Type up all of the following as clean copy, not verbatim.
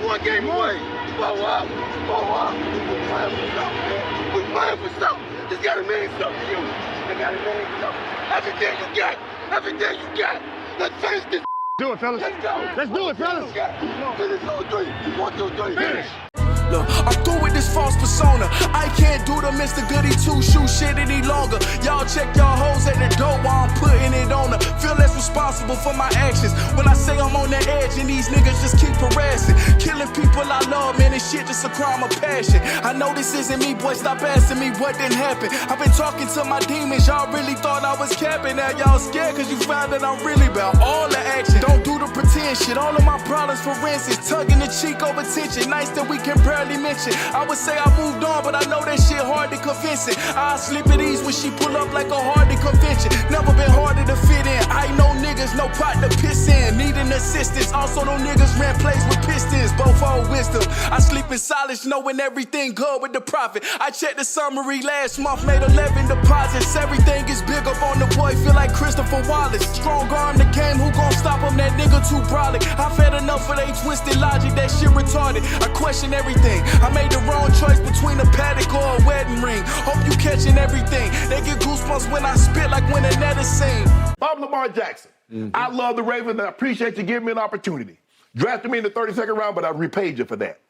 one game away. Blow up. We're playing for something, man. We're playing for something. It's gotta mean something to you. It gotta mean something. Everything you got. Let's finish this. Do it, fellas. Let's go. Let's do it, fellas. Finish 2-3. 1, 2, 3. Finish. Look, I'm through with this false persona. I can't do the Mr. Goody two-shoe shit any longer. Y'all check y'all hoes at the door while I'm putting it on her. Feel less responsible for my actions when I say I'm on the edge and these niggas just keep harassing. Killing people I love, man, this shit just a crime of passion. I know this isn't me, boy, stop asking me what didn't happen. I've been talking to my demons, y'all really thought I was capping. Now y'all scared cause you found that I'm really about all the action. Don't do the pretend shit, all of my problems for instance. Tugging the cheek over tension, nice that we can barely mention. I would say I moved on, but I know that shit hard to convince it. I sleep at ease when she pull up like a hardy convention. Never been harder to fit in. I know niggas, no pot to piss in. Needing assistance. Also, no niggas ran plays with pistons. Both hold wisdom. I sleep in silence, knowing everything good with the profit. I checked the summary last month, made 11 deposits. Everything is big up on the boy, feel like Christopher Wallace. Strong arm the game, who gon' stop him? That nigga too brolic. I've had enough of they twisted logic, that shit retarded. I question everything. I made the wrong choice between a paddock or a wedding ring. Hope you catching everything. They get goosebumps when I spit like when a net is seen. I'm Lamar Jackson. I love the Ravens and I appreciate you giving me an opportunity. Drafted me in the 32nd round, but I repaid you for that.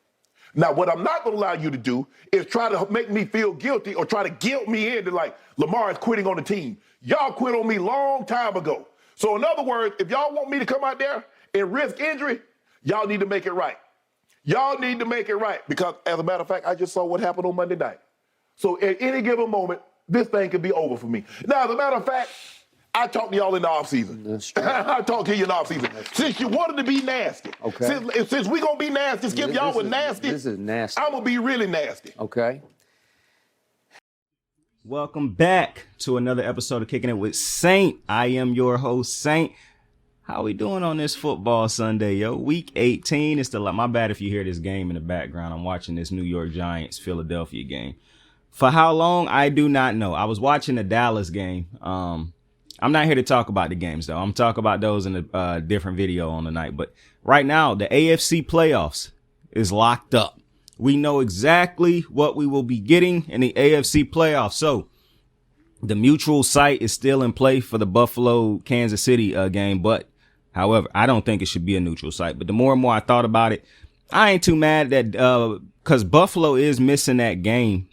Now, what I'm not going to allow you to do is try to make me feel guilty or try to guilt me into like Lamar is quitting on the team. Y'all quit on me long time ago. So in other words, if y'all want me to come out there and risk injury, y'all need to make it right. Y'all need to make it right because, as a matter of fact, I just saw what happened on Monday night. So at any given moment, this thing could be over for me. Now, as a matter of fact, I talked to y'all in the offseason. I talked to you in the offseason. Since you wanted to be nasty. Okay. Since we going to be nasty, Skip, y'all were nasty. This is nasty. I'm going to be really nasty. Okay. Welcome back to another episode of Kicking It with Saint. I am your host, Saint. How we doing on this football Sunday, yo? Week 18. It's my bad if you hear this game in the background. I'm watching this New York Giants Philadelphia game. For how long, I do not know. I was watching the Dallas game. I'm not here to talk about the games, though. I'm talking about those in a different video on the night. But right now, the AFC playoffs is locked up. We know exactly what we will be getting in the AFC playoffs. So the mutual site is still in play for the Buffalo-Kansas City game, but however, I don't think it should be a neutral site. But the more and more I thought about it, I ain't too mad that because Buffalo is missing that game.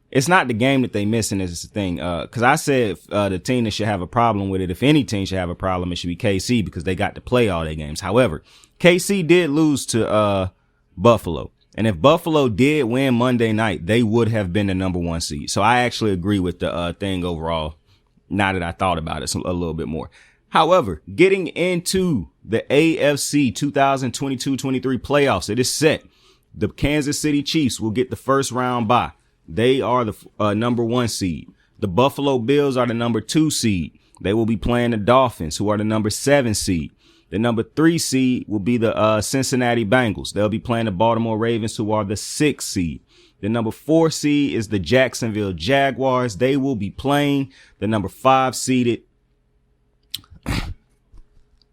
It's not the game that they missing is the thing. Because I said the team that should have a problem with it, if any team should have a problem, it should be KC because they got to play all their games. However, KC did lose to Buffalo. And if Buffalo did win Monday night, they would have been the number 1 seed. So I actually agree with the thing overall, now that I thought about it a little bit more. However, getting into the AFC 2022-23 playoffs, it is set. The Kansas City Chiefs will get the first round bye. They are the number 1 seed. The Buffalo Bills are the number 2 seed. They will be playing the Dolphins, who are the number 7 seed. The number 3 seed will be the Cincinnati Bengals. They'll be playing the Baltimore Ravens, who are the 6th seed. The number 4 seed is the Jacksonville Jaguars. They will be playing the number 5 seeded.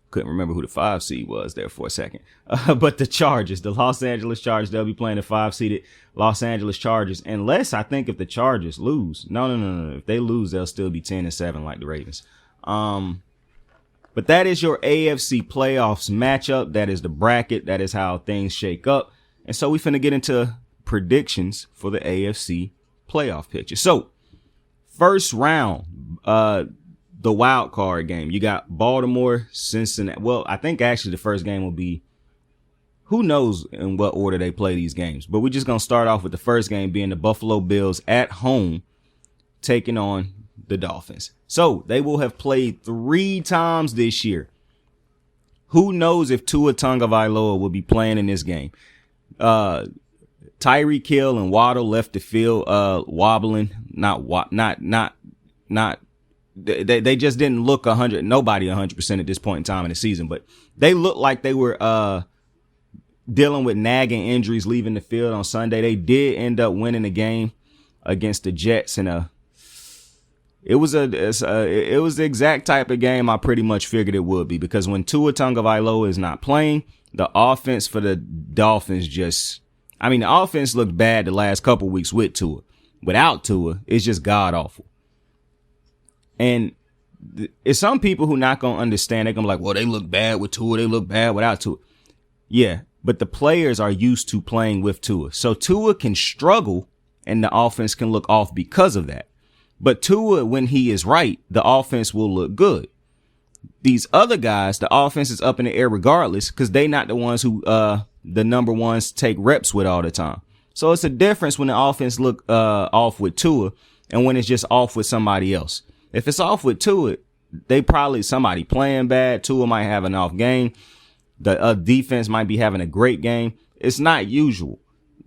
Couldn't remember who the 5 seed was there for a second. But the Chargers, the Los Angeles Chargers, they'll be playing the 5 seeded Los Angeles Chargers. Unless I think if the Chargers lose. No. If they lose, they'll still be 10-7 like the Ravens. But that is your AFC playoffs matchup. That is the bracket. That is how things shake up. And so we finna get into predictions for the AFC playoff picture. So first round, the wild card game. You got Baltimore, Cincinnati. Well, I think actually the first game will be, who knows in what order they play these games. But we're just going to start off with the first game being the Buffalo Bills at home taking on the Dolphins. So they will have played 3 times this year. Who knows if Tua Tagovailoa will be playing in this game? Tyreek Hill and Waddle left the field wobbling. They just didn't look 100. Nobody 100% at this point in time in the season, but they looked like they were dealing with nagging injuries leaving the field on Sunday. They did end up winning the game against the Jets, and it was the exact type of game I pretty much figured it would be, because when Tua Tagovailoa is not playing, the offense for the Dolphins the offense looked bad the last couple weeks with Tua. Without Tua, it's just god awful. And it's some people who not going to understand. They're going to be like, well, they look bad with Tua. They look bad without Tua. Yeah, but the players are used to playing with Tua. So Tua can struggle and the offense can look off because of that. But Tua, when he is right, the offense will look good. These other guys, the offense is up in the air regardless because they not the ones who the number ones take reps with all the time. So it's a difference when the offense look off with Tua and when it's just off with somebody else. If it's off with Tua, they probably somebody playing bad. Tua might have an off game. The defense might be having a great game. It's not usual.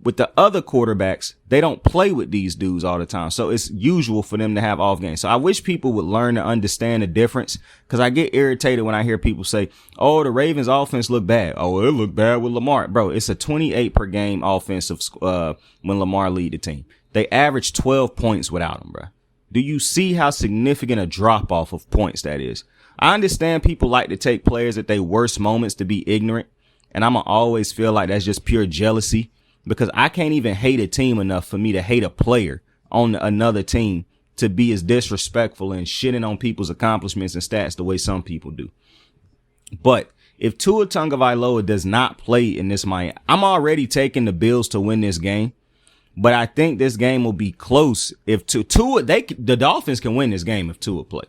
With the other quarterbacks, they don't play with these dudes all the time. So it's usual for them to have off games. So I wish people would learn to understand the difference because I get irritated when I hear people say, oh, the Ravens offense look bad. Oh, it looked bad with Lamar. Bro, it's a 28 per game offensive when Lamar lead the team. They average 12 points without him, bro. Do you see how significant a drop off of points that is? I understand people like to take players at their worst moments to be ignorant. And I'm going to always feel like that's just pure jealousy. Because I can't even hate a team enough for me to hate a player on another team to be as disrespectful and shitting on people's accomplishments and stats the way some people do. But if Tua Tagovailoa does not play in this Miami, I'm already taking the Bills to win this game. But I think this game will be close. If Tua, the Dolphins can win this game if Tua play.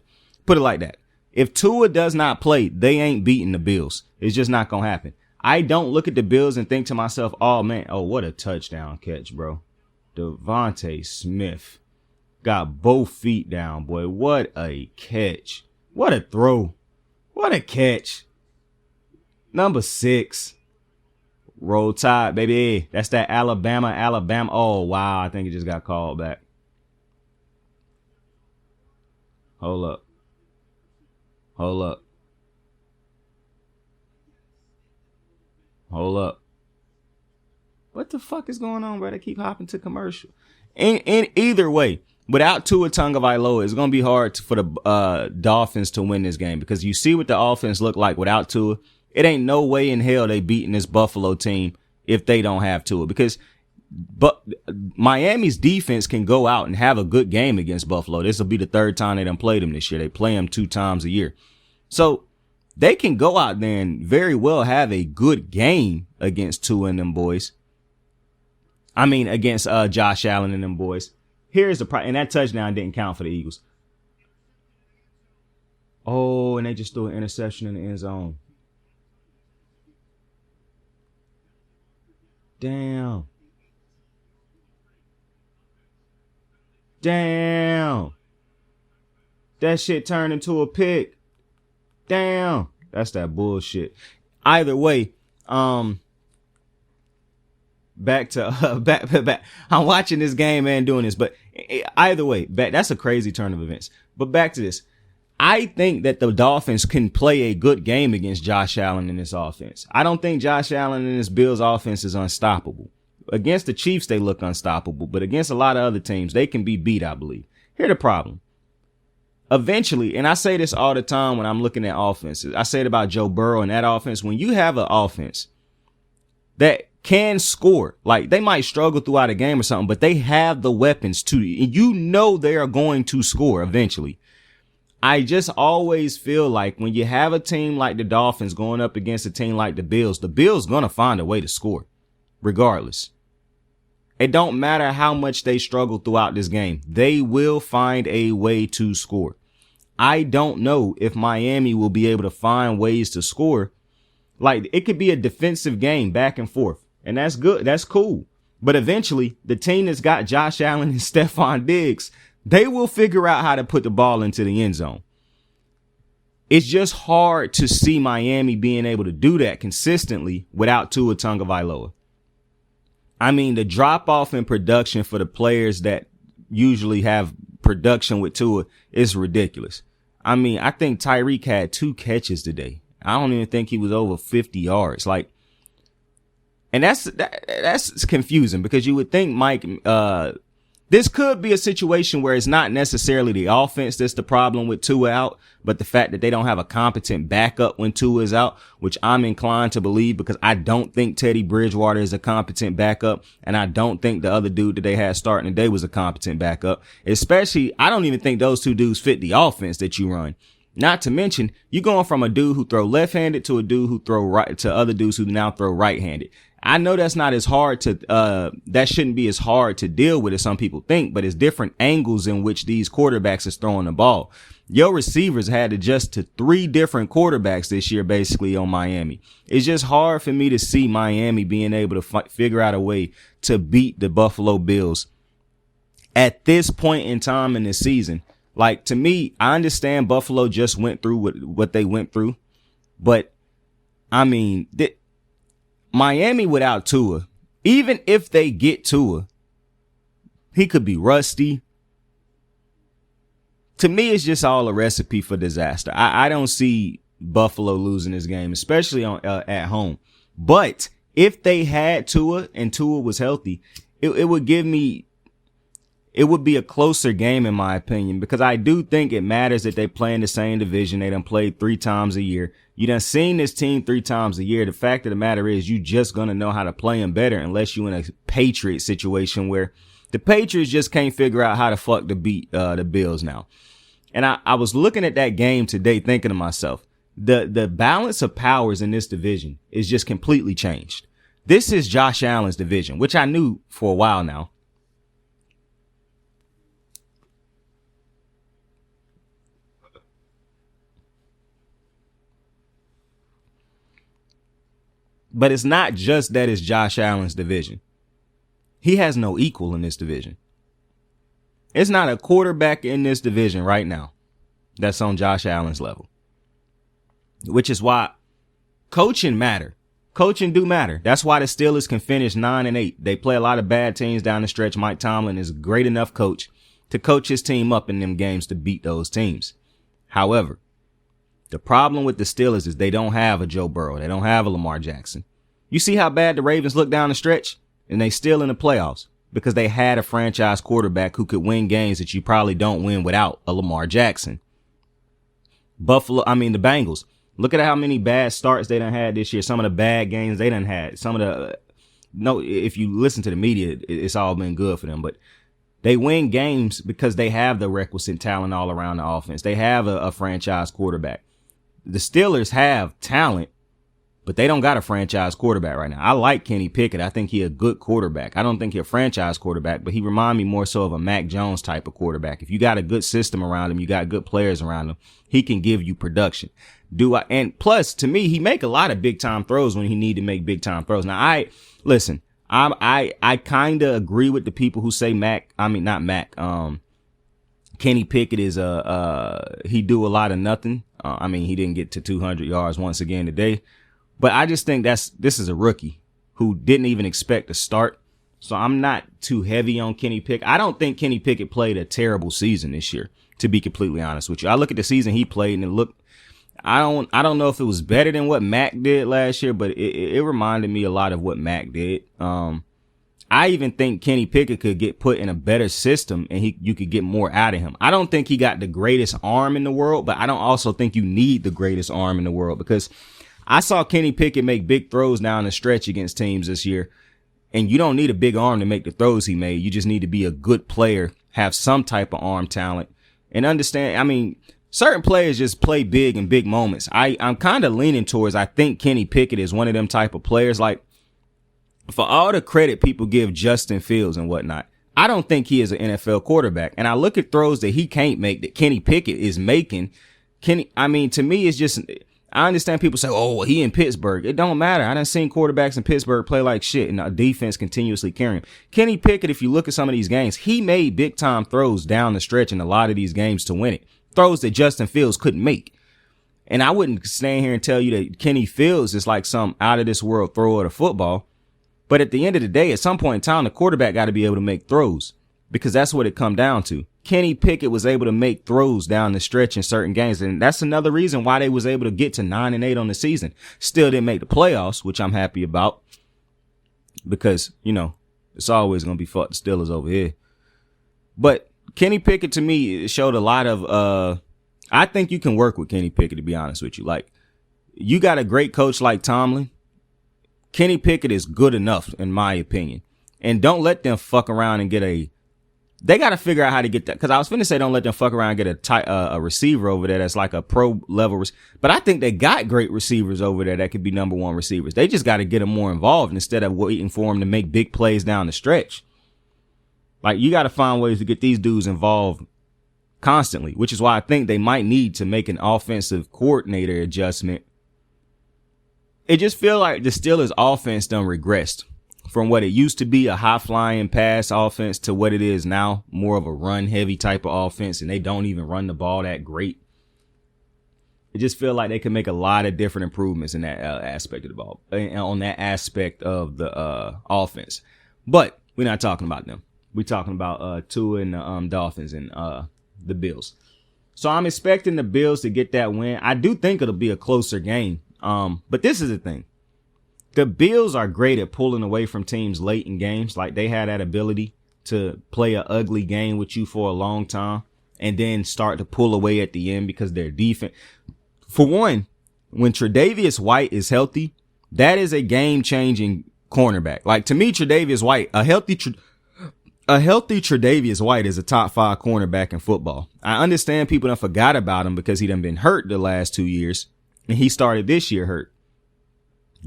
Put it like that. If Tua does not play, they ain't beating the Bills. It's just not going to happen. I don't look at the Bills and think to myself, oh, man, oh, what a touchdown catch, bro. Devontae Smith got both feet down, boy. What a catch. What a throw. What a catch. Number 6. Roll Tide, baby. That's that Alabama. Oh, wow. I think it just got called back. Hold up. What the fuck is going on, bro? They keep hopping to commercial. In either way, without Tua Tagovailoa, it's going to be hard for the Dolphins to win this game because you see what the offense look like without Tua. It ain't no way in hell they beating this Buffalo team if they don't have Tua because Miami's defense can go out and have a good game against Buffalo. This will be the third time they done played them this year. They play them 2 times a year. So they can go out there and very well have a good game against Tua and them boys. I mean, against Josh Allen and them boys. Here's the problem. And that touchdown didn't count for the Eagles. Oh, and they just threw an interception in the end zone. Damn. That shit turned into a pick. Damn. That's that bullshit. Either way, back. I'm watching this game and doing this, but either way, that's a crazy turn of events. But back to this. I think that the Dolphins can play a good game against Josh Allen in this offense. I don't think Josh Allen and his Bills offense is unstoppable. Against the Chiefs, they look unstoppable, but against a lot of other teams, they can be beat, I believe. Here's the problem. Eventually, and I say this all the time when I'm looking at offenses, I say it about Joe Burrow and that offense. When you have an offense that can score, like they might struggle throughout a game or something, but they have the weapons to, you know, they are going to score eventually. I just always feel like when you have a team like the Dolphins going up against a team like the Bills going to find a way to score regardless. It don't matter how much they struggle throughout this game. They will find a way to score. I don't know if Miami will be able to find ways to score. Like, it could be a defensive game back and forth, and that's good. That's cool. But eventually, the team that's got Josh Allen and Stephon Diggs, they will figure out how to put the ball into the end zone. It's just hard to see Miami being able to do that consistently without Tua Tagovailoa. I mean, the drop off in production for the players that usually have production with Tua is ridiculous. I mean, I think Tyreek had 2 catches today. I don't even think he was over 50 yards. Like, and that's confusing because you would think Mike This could be a situation where it's not necessarily the offense that's the problem with Tua out, but the fact that they don't have a competent backup when Tua is out, which I'm inclined to believe because I don't think Teddy Bridgewater is a competent backup, and I don't think the other dude that they had starting today was a competent backup. Especially, I don't even think those two dudes fit the offense that you run. Not to mention, you're going from a dude who throw left-handed to a dude who throw right to other dudes who now throw right-handed. I know that's not as hard to, that shouldn't be as hard to deal with as some people think, but it's different angles in which these quarterbacks is throwing the ball. Your receivers had to adjust to 3 different quarterbacks this year, basically on Miami. It's just hard for me to see Miami being able to figure out a way to beat the Buffalo Bills at this point in time in the season. Like, to me, I understand Buffalo just went through what they went through, but I mean, Miami without Tua, even if they get Tua, he could be rusty. To me, it's just all a recipe for disaster. I don't see Buffalo losing this game, especially on at home. But if they had Tua and Tua was healthy, it would give me, it would be a closer game in my opinion, because I do think it matters that they play in the same division. They done played 3 times a year. You done seen this team 3 times a year. The fact of the matter is you just going to know how to play them better unless you in a Patriot situation where the Patriots just can't figure out how the fuck to beat the Bills now. And I was looking at that game today thinking to myself, the balance of powers in this division is just completely changed. This is Josh Allen's division, which I knew for a while now. But it's not just that it's Josh Allen's division. He has no equal in this division. It's not a quarterback in this division right now that's on Josh Allen's level. Which is why coaching matter. Coaching do matter. That's why the Steelers can finish 9-8. They play a lot of bad teams down the stretch. Mike Tomlin is a great enough coach to coach his team up in them games to beat those teams. However, the problem with the Steelers is they don't have a Joe Burrow. They don't have a Lamar Jackson. You see how bad the Ravens look down the stretch? And they still in the playoffs because they had a franchise quarterback who could win games that you probably don't win without a Lamar Jackson. The Bengals. Look at how many bad starts they done had this year. Some of the bad games they done had. If you listen to the media, it's all been good for them. But they win games because they have the requisite talent all around the offense. They have a franchise quarterback. The Steelers have talent, but they don't got a franchise quarterback right now. I like Kenny Pickett. I think he a good quarterback. I don't think he a franchise quarterback, but he remind me more so of a Mac Jones type of quarterback. If you got a good system around him, you got good players around him, he can give you production. And plus, to me, he make a lot of big time throws when he need to make big time throws. Now, I kind of agree with the people who say Kenny Pickett is he do a lot of nothing. He didn't get to 200 yards once again today. But I just think this is a rookie who didn't even expect to start. So I'm not too heavy on Kenny Pickett. I don't think Kenny Pickett played a terrible season this year, to be completely honest with you. I look at the season he played and it looked, I don't know if it was better than what Mac did last year, but it reminded me a lot of what Mac did. I even think Kenny Pickett could get put in a better system and you could get more out of him. I don't think he got the greatest arm in the world, but I don't also think you need the greatest arm in the world, because I saw Kenny Pickett make big throws down the stretch against teams this year, and you don't need a big arm to make the throws he made. You just need to be a good player, have some type of arm talent, and understand. Certain players just play big in big moments. I'm kind of leaning towards, I think Kenny Pickett is one of them type of players. Like, for all the credit people give Justin Fields and whatnot, I don't think he is an NFL quarterback. And I look at throws that he can't make that Kenny Pickett is making. To me, it's just, I understand people say, oh, he in Pittsburgh. It don't matter. I done seen quarterbacks in Pittsburgh play like shit and the defense continuously carrying him. Kenny Pickett, if you look at some of these games, he made big time throws down the stretch in a lot of these games to win it. Throws that Justin Fields couldn't make. And I wouldn't stand here and tell you that Kenny Fields is like some out of this world thrower of football. But at the end of the day, at some point in time, the quarterback got to be able to make throws, because that's what it come down to. Kenny Pickett was able to make throws down the stretch in certain games. And that's another reason why they was able to get to 9-8 on the season. Still didn't make the playoffs, which I'm happy about, because, it's always going to be fuck the Steelers over here. But Kenny Pickett, to me, showed a lot of, I think you can work with Kenny Pickett, to be honest with you. Like, you got a great coach like Tomlin. Kenny Pickett is good enough, in my opinion. And don't let them fuck around and get they got to figure out how to get that. Because I was finna say don't let them fuck around and get a receiver over there that's like a pro level. But I think they got great receivers over there that could be number one receivers. They just got to get them more involved instead of waiting for them to make big plays down the stretch. Like, you got to find ways to get these dudes involved constantly, which is why I think they might need to make an offensive coordinator adjustment. It just feel like the Steelers offense done regressed from what it used to be, a high-flying pass offense, to what it is now, more of a run-heavy type of offense, and they don't even run the ball that great. It just feel like they can make a lot of different improvements in that aspect of the ball, on that aspect of the offense. But we're not talking about them. We're talking about Tua and the Dolphins and the Bills. So I'm expecting the Bills to get that win. I do think it'll be a closer game. But this is the thing. The Bills are great at pulling away from teams late in games. Like, they had that ability to play an ugly game with you for a long time and then start to pull away at the end because their defense. For one, when Tre'Davious White is healthy, that is a game-changing cornerback. Like, to me, Tre'Davious White, a healthy Tre'Davious White is a top 5 cornerback in football. I understand people done forgot about him because he done been hurt the last 2 years, and he started this year hurt.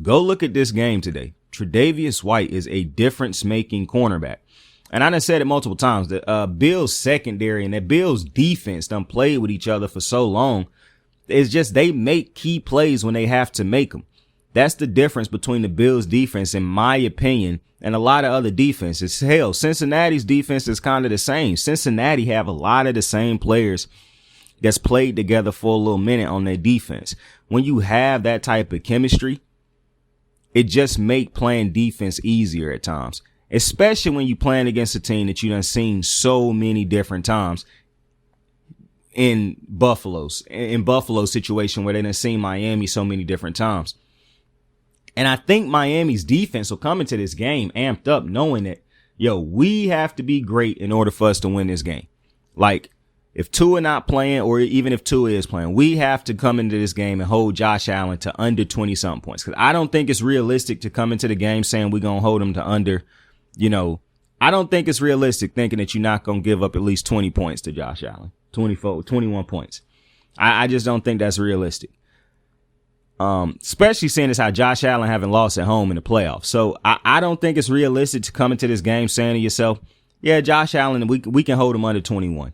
Go look at this game today. Tre'Davious White is a difference-making cornerback. And I done said it multiple times. The Bills secondary and the Bills defense done played with each other for so long. It's just they make key plays when they have to make them. That's the difference between the Bills defense, in my opinion, and a lot of other defenses. Hell, Cincinnati's defense is kind of the same. Cincinnati have a lot of the same players that's played together for a little minute on their defense. When you have that type of chemistry, it just make playing defense easier at times, especially when you playing against a team that you done seen so many different times in Buffalo's situation where they done seen Miami so many different times. And I think Miami's defense will come into this game amped up, knowing that, we have to be great in order for us to win this game. Like, if Tua not playing, or even if Tua is playing, we have to come into this game and hold Josh Allen to under 20-something points. Because I don't think it's realistic to come into the game saying we're going to hold him to under, I don't think it's realistic thinking that you're not going to give up at least 20 points to Josh Allen, 21 points. I just don't think that's realistic. Especially seeing as how Josh Allen haven't lost at home in the playoffs. So I don't think it's realistic to come into this game saying to yourself, yeah, Josh Allen, we can hold him under 21.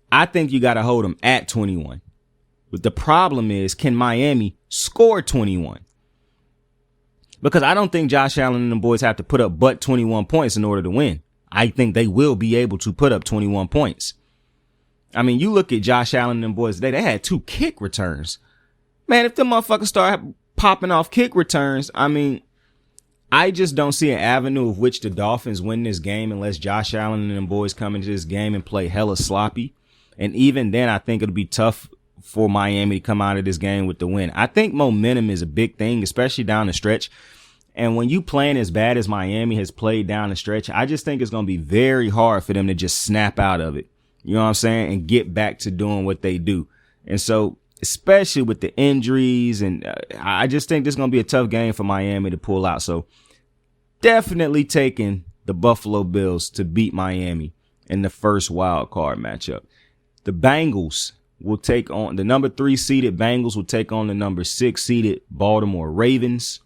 I think you got to hold them at 21. But the problem is, can Miami score 21? Because I don't think Josh Allen and the boys have to put up but 21 points in order to win. I think they will be able to put up 21 points. I mean, you look at Josh Allen and them boys today, they had 2 kick returns. Man, if the motherfuckers start popping off kick returns, I mean, I just don't see an avenue of which the Dolphins win this game unless Josh Allen and them boys come into this game and play hella sloppy. And even then, I think it'll be tough for Miami to come out of this game with the win. I think momentum is a big thing, especially down the stretch. And when you playing as bad as Miami has played down the stretch, I just think it's going to be very hard for them to just snap out of it. You know what I'm saying? And get back to doing what they do. And so, especially with the injuries, and I just think this is going to be a tough game for Miami to pull out. So, definitely taking the Buffalo Bills to beat Miami in the first wild card matchup. The Bengals will take on the number 3 seeded Bengals will take on the number 6 seeded Baltimore Ravens.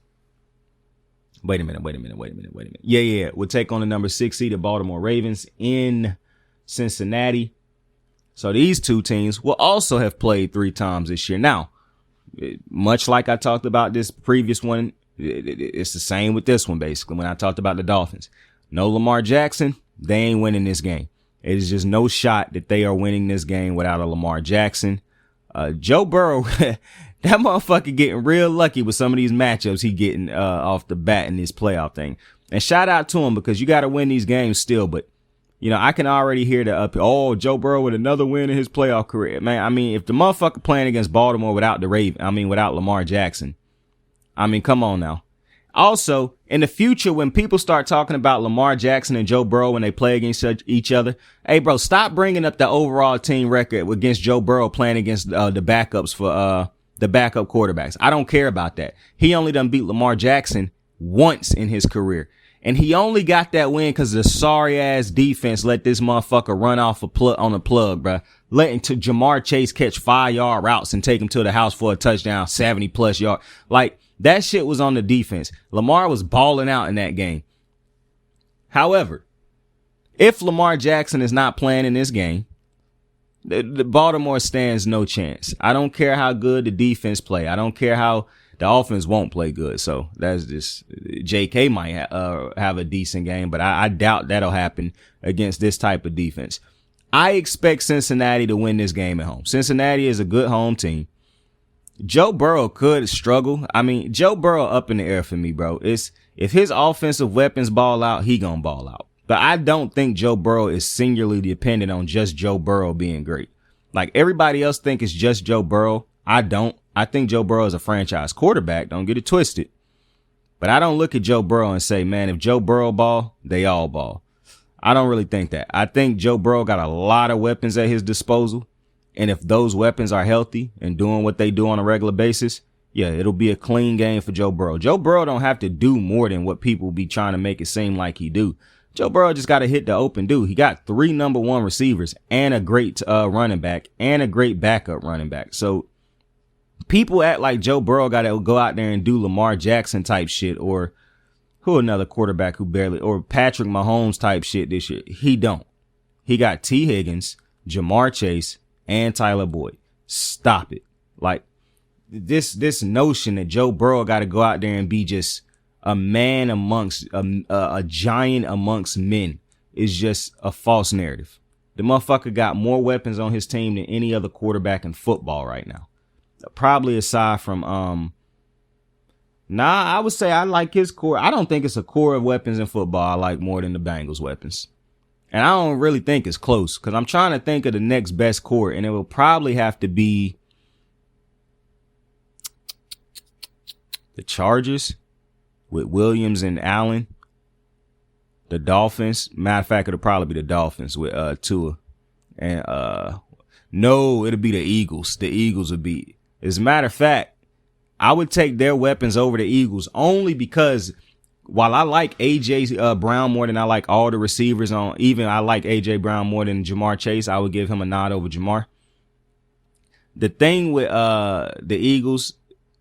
Wait a minute. Yeah. We'll take on the number 6 seeded Baltimore Ravens in Cincinnati. So these two teams will also have played 3 times this year. Now, much like I talked about this previous one, it's the same with this one, basically, when I talked about the Dolphins. No Lamar Jackson, they ain't winning this game. It is just no shot that they are winning this game without a Lamar Jackson. Joe Burrow, that motherfucker getting real lucky with some of these matchups he getting off the bat in this playoff thing. And shout out to him because you got to win these games still. But, I can already hear Joe Burrow with another win in his playoff career. Man, I mean, if the motherfucker playing against Baltimore without without Lamar Jackson, I mean, come on now. Also, in the future, when people start talking about Lamar Jackson and Joe Burrow when they play against each other, hey, bro, stop bringing up the overall team record against Joe Burrow playing against the backups for the backup quarterbacks. I don't care about that. He only done beat Lamar Jackson once in his career. And he only got that win because the sorry-ass defense let this motherfucker run off on a plug, bro. Letting Jamar Chase catch 5-yard routes and take him to the house for a touchdown, 70-plus yard. Like, that shit was on the defense. Lamar was balling out in that game. However, if Lamar Jackson is not playing in this game, the Baltimore stands no chance. I don't care how good the defense play. I don't care how the offense won't play good. So that's just, JK might have a decent game, but I doubt that'll happen against this type of defense. I expect Cincinnati to win this game at home. Cincinnati is a good home team. Joe Burrow could struggle. I mean, Joe Burrow up in the air for me, bro. If his offensive weapons ball out, he gonna ball out. But I don't think Joe Burrow is singularly dependent on just Joe Burrow being great. Like everybody else think it's just Joe Burrow. I don't. I think Joe Burrow is a franchise quarterback. Don't get it twisted. But I don't look at Joe Burrow and say, man, if Joe Burrow ball, they all ball. I don't really think that. I think Joe Burrow got a lot of weapons at his disposal. And if those weapons are healthy and doing what they do on a regular basis, yeah, it'll be a clean game for Joe Burrow. Joe Burrow don't have to do more than what people be trying to make it seem like he do. Joe Burrow just got to hit the open dude. He got 3 number 1 receivers and a great running back and a great backup running back. So people act like Joe Burrow got to go out there and do Lamar Jackson type shit or who another quarterback who barely, or Patrick Mahomes type shit this year. He don't. He got T. Higgins, Jamar Chase, and Tyler Boyd. Stop it. Like this notion that Joe Burrow got to go out there and be just a man amongst a giant amongst men is just a false narrative. The motherfucker got more weapons on his team than any other quarterback in football right now. Probably aside from I would say I like his core. I don't think it's a core of weapons in football I like more than the Bengals weapons. And I don't really think it's close because I'm trying to think of the next best core, and it will probably have to be the Chargers with Williams and Allen. The Dolphins. Matter of fact, it'll probably be the Dolphins with Tua. And no, it'll be the Eagles. The Eagles would be. As a matter of fact, I would take their weapons over the Eagles only because while I like A.J. Brown more than I like all the receivers on, even I like A.J. Brown more than Jamar Chase, I would give him a nod over Jamar. The thing with the Eagles,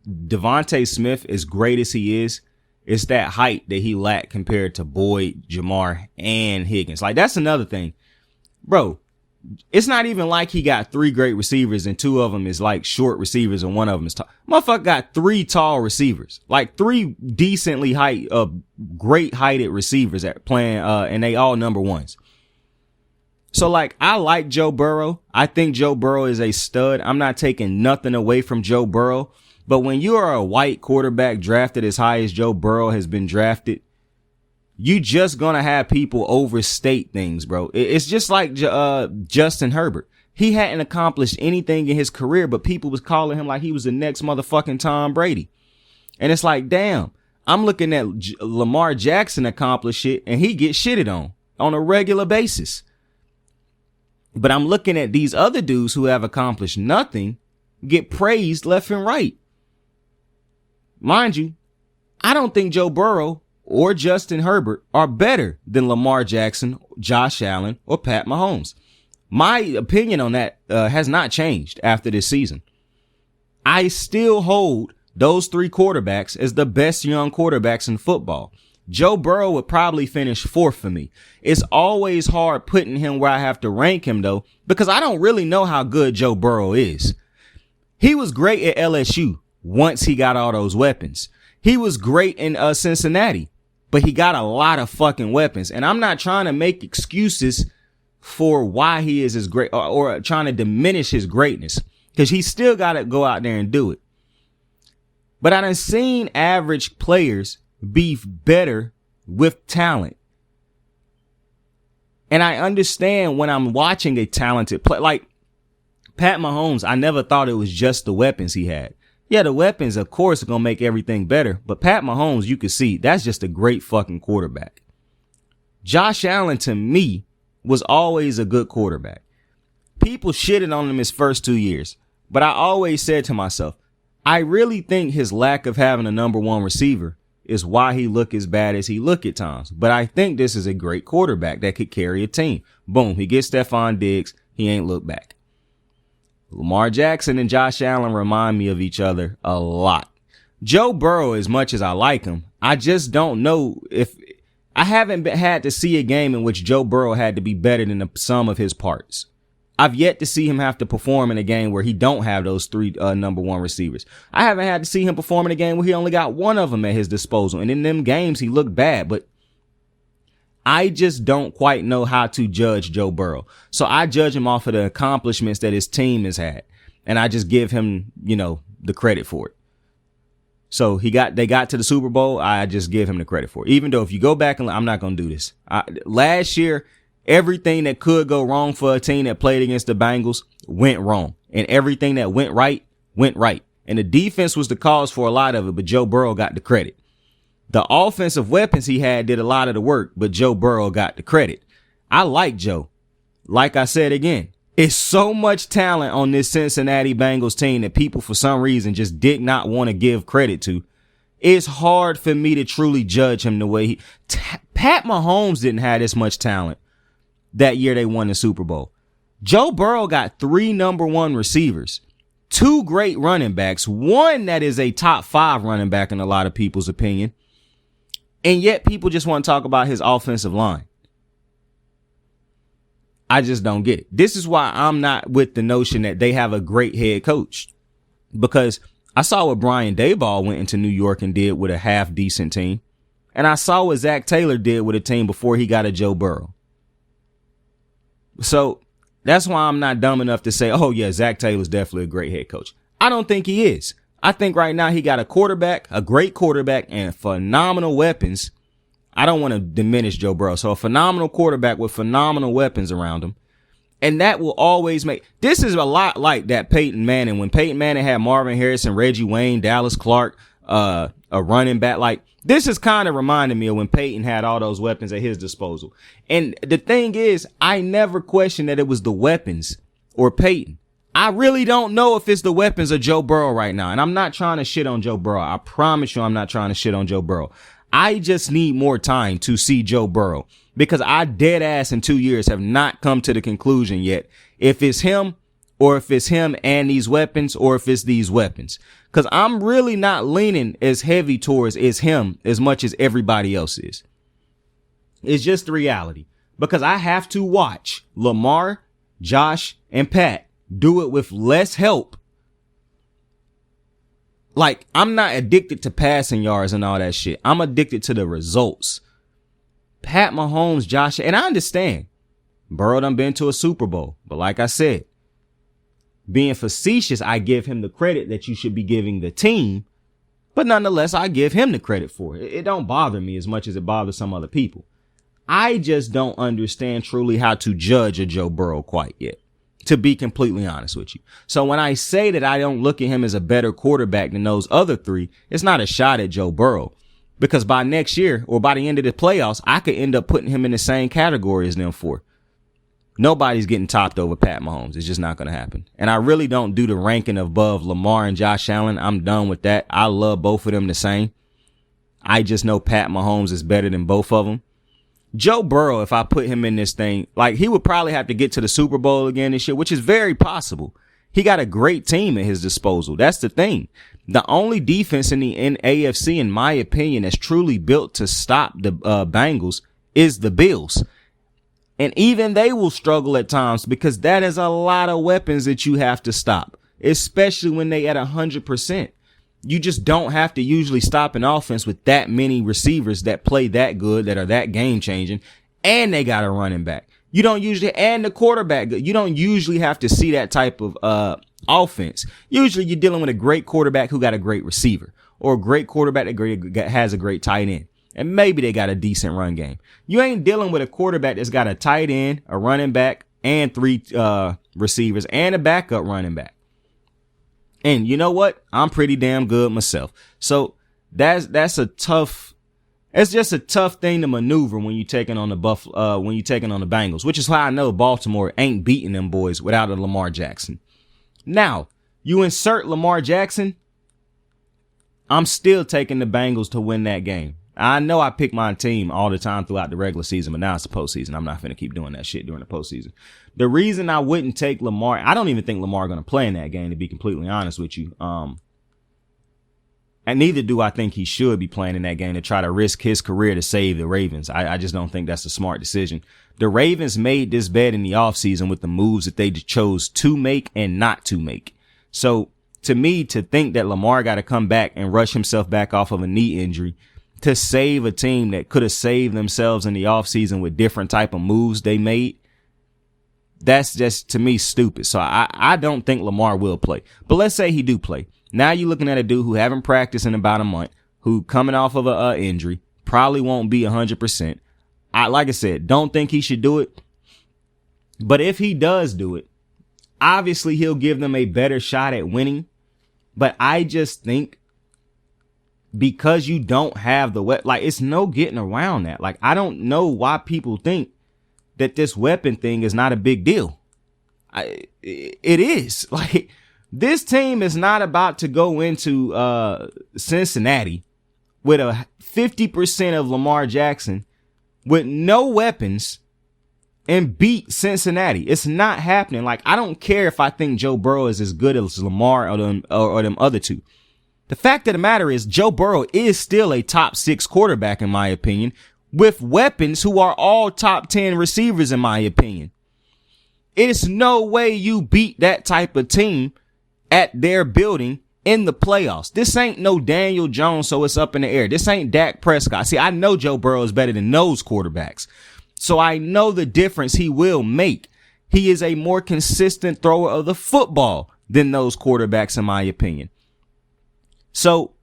Devontae Smith, as great as he is, it's that height that he lacked compared to Boyd, Jamar, and Higgins. Like, that's another thing. Bro, it's not even like he got 3 great receivers and 2 of them is like short receivers and 1 of them is tall. Motherfucker got 3 tall receivers, like 3 decently great heighted receivers at playing, and they all number 1s. So like, I like Joe Burrow. I think Joe Burrow is a stud. I'm not taking nothing away from Joe Burrow, but when you are a white quarterback drafted as high as Joe Burrow has been drafted, you just gonna have people overstate things, bro. It's just like Justin Herbert. He hadn't accomplished anything in his career, but people was calling him like he was the next motherfucking Tom Brady. And it's like, damn, I'm looking at Lamar Jackson accomplish shit, and he gets shitted on a regular basis. But I'm looking at these other dudes who have accomplished nothing get praised left and right. Mind you, I don't think Joe Burrow or Justin Herbert are better than Lamar Jackson, Josh Allen, or Pat Mahomes. My opinion on that has not changed after this season. I still hold those 3 quarterbacks as the best young quarterbacks in football. Joe Burrow would probably finish 4th for me. It's always hard putting him where I have to rank him, though, because I don't really know how good Joe Burrow is. He was great at LSU once he got all those weapons. He was great in Cincinnati. But he got a lot of fucking weapons. And I'm not trying to make excuses for why he is as great or trying to diminish his greatness, because he still got to go out there and do it. But I done seen average players be better with talent. And I understand when I'm watching a talented play, like Pat Mahomes, I never thought it was just the weapons he had. Yeah, the weapons, of course, are going to make everything better. But Pat Mahomes, you can see, that's just a great fucking quarterback. Josh Allen, to me, was always a good quarterback. People shitted on him his first 2 years. But I always said to myself, I really think his lack of having a number one receiver is why he look as bad as he look at times. But I think this is a great quarterback that could carry a team. Boom, he gets Stephon Diggs. He ain't looked back. Lamar Jackson and Josh Allen remind me of each other a lot. Joe Burrow, as much as I like him, I just don't know if I haven't had to see a game in which Joe Burrow had to be better than the sum of his parts. I've yet to see him have to perform in a game where he don't have those three number one receivers. I haven't had to see him perform in a game where he only got one of them at his disposal. And in them games, he looked bad. But I just don't quite know how to judge Joe Burrow. So I judge him off of the accomplishments that his team has had. And I just give him, the credit for it. So they got to the Super Bowl. I just give him the credit for it. Even though if you go back and I'm not going to do this. Last year, everything that could go wrong for a team that played against the Bengals went wrong. And everything that went right, went right. And the defense was the cause for a lot of it, but Joe Burrow got the credit. The offensive weapons he had did a lot of the work, but Joe Burrow got the credit. I like Joe. Like I said again, it's so much talent on this Cincinnati Bengals team that people for some reason just did not want to give credit to. It's hard for me to truly judge him the way Pat Mahomes didn't have this much talent that year they won the Super Bowl. Joe Burrow got 3 number one receivers, 2 great running backs, one that is a top 5 running back in a lot of people's opinion. And yet people just want to talk about his offensive line. I just don't get it. This is why I'm not with the notion that they have a great head coach, because I saw what Brian Daboll went into New York and did with a half decent team. And I saw what Zach Taylor did with a team before he got a Joe Burrow. So that's why I'm not dumb enough to say, oh, yeah, Zach Taylor's definitely a great head coach. I don't think he is. I think right now he got a quarterback, a great quarterback, and phenomenal weapons. I don't want to diminish Joe Burrow. So a phenomenal quarterback with phenomenal weapons around him. And that will always make – this is a lot like that Peyton Manning. When Peyton Manning had Marvin Harrison, Reggie Wayne, Dallas Clark, a running back. Like, this is kind of reminding me of when Peyton had all those weapons at his disposal. And the thing is, I never questioned that it was the weapons or Peyton. I really don't know if it's the weapons of Joe Burrow right now. And I'm not trying to shit on Joe Burrow. I promise you I'm not trying to shit on Joe Burrow. I just need more time to see Joe Burrow, because I dead ass in 2 years have not come to the conclusion yet if it's him or if it's him and these weapons or if it's these weapons. Because I'm really not leaning as heavy towards it's him as much as everybody else is. It's just the reality, because I have to watch Lamar, Josh, and Pat do it with less help. Like, I'm not addicted to passing yards and all that shit. I'm addicted to the results. Pat Mahomes, Josh, and I understand Burrow done been to a Super Bowl. But like I said, being facetious, I give him the credit that you should be giving the team. But nonetheless, I give him the credit for it. It don't bother me as much as it bothers some other people. I just don't understand truly how to judge a Joe Burrow quite yet, to be completely honest with you. So when I say that I don't look at him as a better quarterback than those other 3, it's not a shot at Joe Burrow. Because by next year or by the end of the playoffs, I could end up putting him in the same category as them 4. Nobody's getting topped over Pat Mahomes. It's just not going to happen. And I really don't do the ranking above Lamar and Josh Allen. I'm done with that. I love both of them the same. I just know Pat Mahomes is better than both of them. Joe Burrow, if I put him in this thing, like, he would probably have to get to the Super Bowl again this year, which is very possible. He got a great team at his disposal. That's the thing. The only defense in the AFC, in my opinion, that's truly built to stop the Bengals is the Bills. And even they will struggle at times, because that is a lot of weapons that you have to stop, especially when they at 100%. You just don't have to usually stop an offense with that many receivers that play that good, that are that game changing, and they got a running back. You don't usually, and the quarterback, you don't usually have to see that type of offense. Usually you're dealing with a great quarterback who got a great receiver, or a great quarterback that has a great tight end. And maybe they got a decent run game. You ain't dealing with a quarterback that's got a tight end, a running back, and 3 receivers, and a backup running back. And you know what? I'm pretty damn good myself. So that's it's just a tough thing to maneuver when you're taking on the Bengals, which is why I know Baltimore ain't beating them boys without a Lamar Jackson. Now, you insert Lamar Jackson, I'm still taking the Bengals to win that game. I know I pick my team all the time throughout the regular season, but now it's the postseason. I'm not going to keep doing that shit during the postseason. The reason I wouldn't take Lamar, I don't even think Lamar going to play in that game, to be completely honest with you. And neither do I think he should be playing in that game to try to risk his career to save the Ravens. I just don't think that's a smart decision. The Ravens made this bet in the offseason with the moves that they chose to make and not to make. So to me, to think that Lamar got to come back and rush himself back off of a knee injury to save a team that could have saved themselves in the offseason with different type of moves they made, that's just, to me, stupid. So I don't think Lamar will play. But let's say he do play. Now you're looking at a dude who haven't practiced in about a month, who coming off of a injury, probably won't be 100%. Like I said, don't think he should do it. But if he does do it, obviously he'll give them a better shot at winning. But I just think because you don't have the weapon, like, it's no getting around that. Like, I don't know why people think that this weapon thing is not a big deal. It is. Like, this team is not about to go into Cincinnati with a 50% of Lamar Jackson with no weapons and beat Cincinnati. It's not happening. Like, I don't care if I think Joe Burrow is as good as Lamar or them other two. The fact of the matter is Joe Burrow is still a top 6 quarterback, in my opinion, with weapons who are all top 10 receivers, in my opinion. It is no way you beat that type of team at their building in the playoffs. This ain't no Daniel Jones, so it's up in the air. This ain't Dak Prescott. See, I know Joe Burrow is better than those quarterbacks, so I know the difference he will make. He is a more consistent thrower of the football than those quarterbacks, in my opinion. So,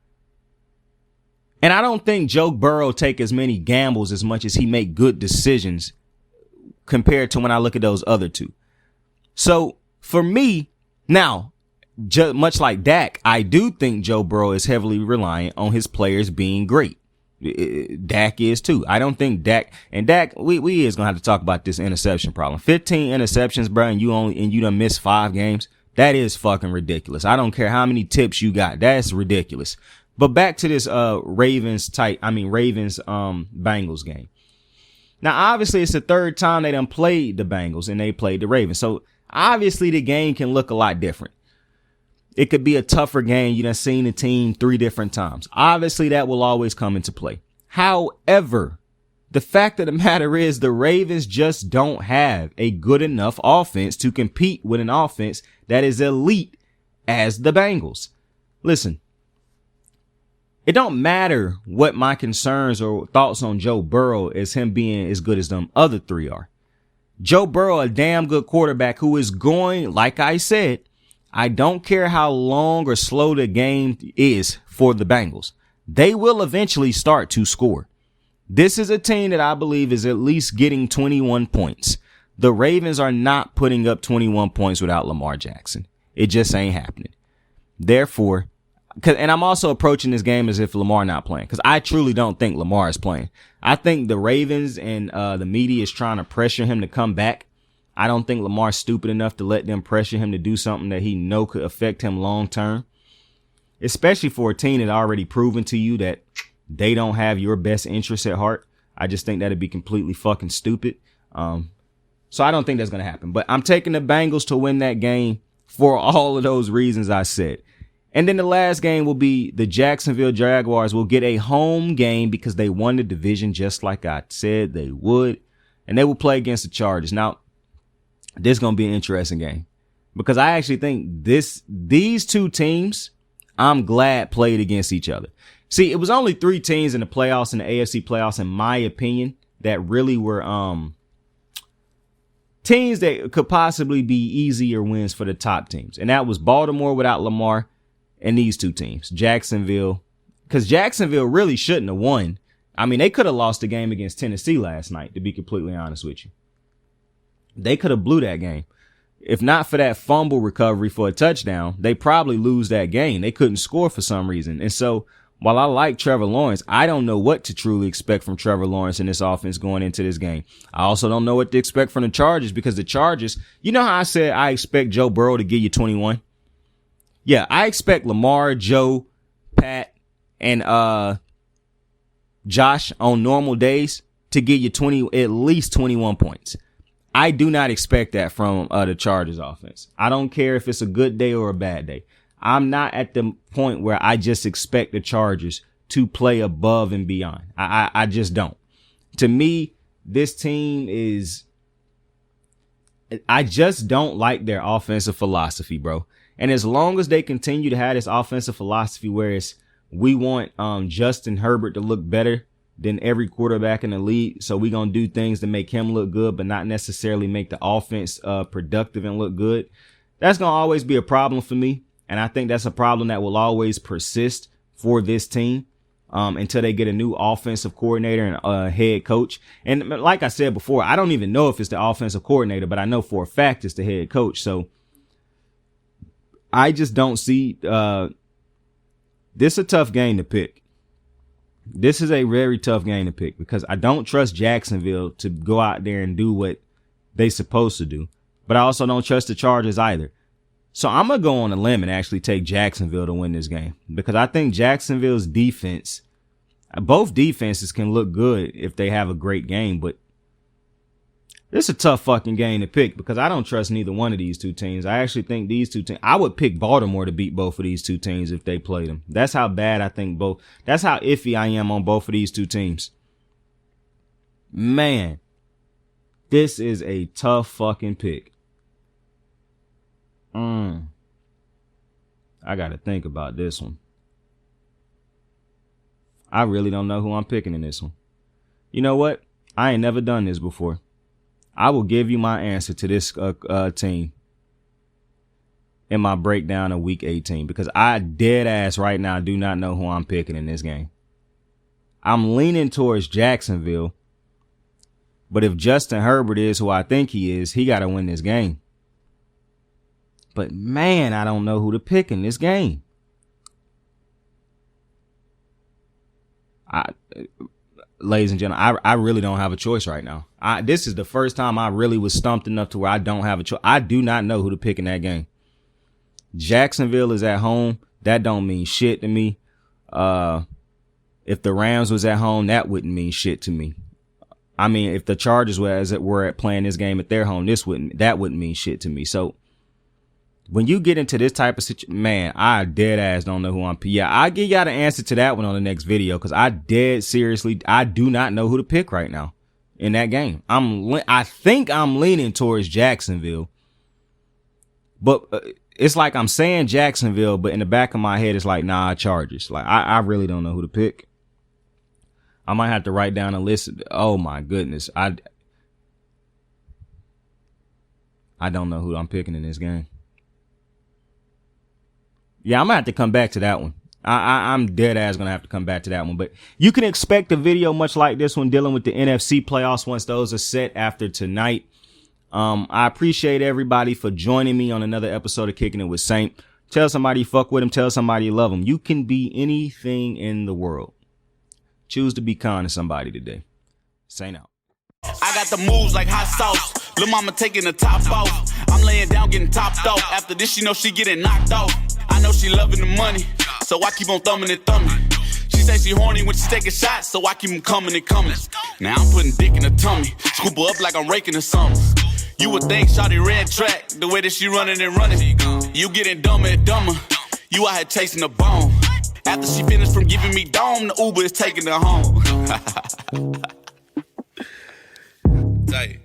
and I don't think Joe Burrow take as many gambles as much as he make good decisions compared to when I look at those other two. So, for me, now, much like Dak, I do think Joe Burrow is heavily reliant on his players being great. Dak is too. I don't think Dak, we is gonna have to talk about this interception problem. 15 interceptions, bro, and you done missed 5 games. That is fucking ridiculous. I don't care how many tips you got. That's ridiculous. But back to this Ravens Bengals game. Now, obviously, it's the third time they done played the Bengals and they played the Ravens. So obviously the game can look a lot different. It could be a tougher game. You done seen the team 3 different times. Obviously, that will always come into play. However, the fact of the matter is the Ravens just don't have a good enough offense to compete with an offense that is elite as the Bengals. Listen, it don't matter what my concerns or thoughts on Joe Burrow as him being as good as them other 3 are. Joe Burrow, a damn good quarterback who is going, like I said, I don't care how long or slow the game is for the Bengals. They will eventually start to score. This is a team that I believe is at least getting 21 points. The Ravens are not putting up 21 points without Lamar Jackson. It just ain't happening. Therefore, and I'm also approaching this game as if Lamar not playing, because I truly don't think Lamar is playing. I think the Ravens and the media is trying to pressure him to come back. I don't think Lamar's stupid enough to let them pressure him to do something that he know could affect him long term, especially for a team that already proven to you that they don't have your best interests at heart. I just think that'd be completely fucking stupid. So I don't think that's going to happen. But I'm taking the Bengals to win that game for all of those reasons I said. And then the last game will be the Jacksonville Jaguars will get a home game because they won the division just like I said they would. And they will play against the Chargers. Now, this is going to be an interesting game because I actually think these two teams, I'm glad, played against each other. See, it was only 3 teams in the playoffs, in the AFC playoffs, in my opinion, that really were teams that could possibly be easier wins for the top teams. And that was Baltimore without Lamar and these 2 teams, Jacksonville, because Jacksonville really shouldn't have won. I mean, they could have lost the game against Tennessee last night, to be completely honest with you. They could have blew that game. If not for that fumble recovery for a touchdown, they probably lose that game. They couldn't score for some reason. And so while I like Trevor Lawrence, I don't know what to truly expect from Trevor Lawrence in this offense going into this game. I also don't know what to expect from the Chargers, because the Chargers, you know how I said I expect Joe Burrow to give you 21? Yeah, I expect Lamar, Joe, Pat, and Josh on normal days to give you at least 21 points. I do not expect that from the Chargers offense. I don't care if it's a good day or a bad day. I'm not at the point where I just expect the Chargers to play above and beyond. I just don't. To me, this team is, I just don't like their offensive philosophy, bro. And as long as they continue to have this offensive philosophy where it's, we want Justin Herbert to look better than every quarterback in the league, so we're going to do things to make him look good, but not necessarily make the offense productive and look good, that's going to always be a problem for me. And I think that's a problem that will always persist for this team until they get a new offensive coordinator and a head coach. And like I said before, I don't even know if it's the offensive coordinator, but I know for a fact it's the head coach. So I just don't see this is a tough game to pick. This is a very tough game to pick because I don't trust Jacksonville to go out there and do what they're supposed to do. But I also don't trust the Chargers either. So I'm going to go on a limb and actually take Jacksonville to win this game because I think Jacksonville's defense, both defenses can look good if they have a great game, but it's a tough fucking game to pick because I don't trust neither one of these two teams. I actually think these two teams, I would pick Baltimore to beat both of these two teams if they played them. That's how bad I think both, that's how iffy I am on both of these two teams. Man, this is a tough fucking pick. I got to think about this one. I really don't know who I'm picking in this one. You know what? I ain't never done this before. I will give you my answer to this team in my breakdown of week 18 because I dead ass right now do not know who I'm picking in this game. I'm leaning towards Jacksonville, but if Justin Herbert is who I think he is, he got to win this game. But man, I don't know who to pick in this game. Ladies and gentlemen, I really don't have a choice right now. This is the first time I really was stumped enough to where I don't have a choice. I do not know who to pick in that game. Jacksonville is at home. That don't mean shit to me. If the Rams was at home, that wouldn't mean shit to me. I mean, if the Chargers were playing this game at their home, that wouldn't mean shit to me. So when you get into this type of situation, man, I dead ass don't know who I'm picking. Yeah, I'll give y'all the answer to that one on the next video because I do not know who to pick right now in that game. I think I'm leaning towards Jacksonville, but it's like I'm saying Jacksonville, but in the back of my head, it's like, nah, Chargers. Like, I really don't know who to pick. I might have to write down a list. Oh my goodness. I don't know who I'm picking in this game. Yeah, I'm going to have to come back to that one. I'm dead ass going to have to come back to that one. But you can expect a video much like this one dealing with the NFC playoffs once those are set after tonight. I appreciate everybody for joining me on another episode of Kicking It with Saint. Tell somebody you fuck with them. Tell somebody you love them. You can be anything in the world. Choose to be kind to somebody today. Saint out. I got the moves like hot sauce. Lil' mama taking the top off. I'm laying down getting topped off. After this, she know she getting knocked off. I know she loving the money, so I keep on thumbing and thumbing. She say she horny when she taking shots, so I keep them coming and coming. Now I'm putting dick in her tummy, scoop her up like I'm raking her something. You would think shawty red track, the way that she running and running. You getting dumber and dumber, you out here chasing the bone. After she finished from giving me dome, the Uber is taking her home. Tight.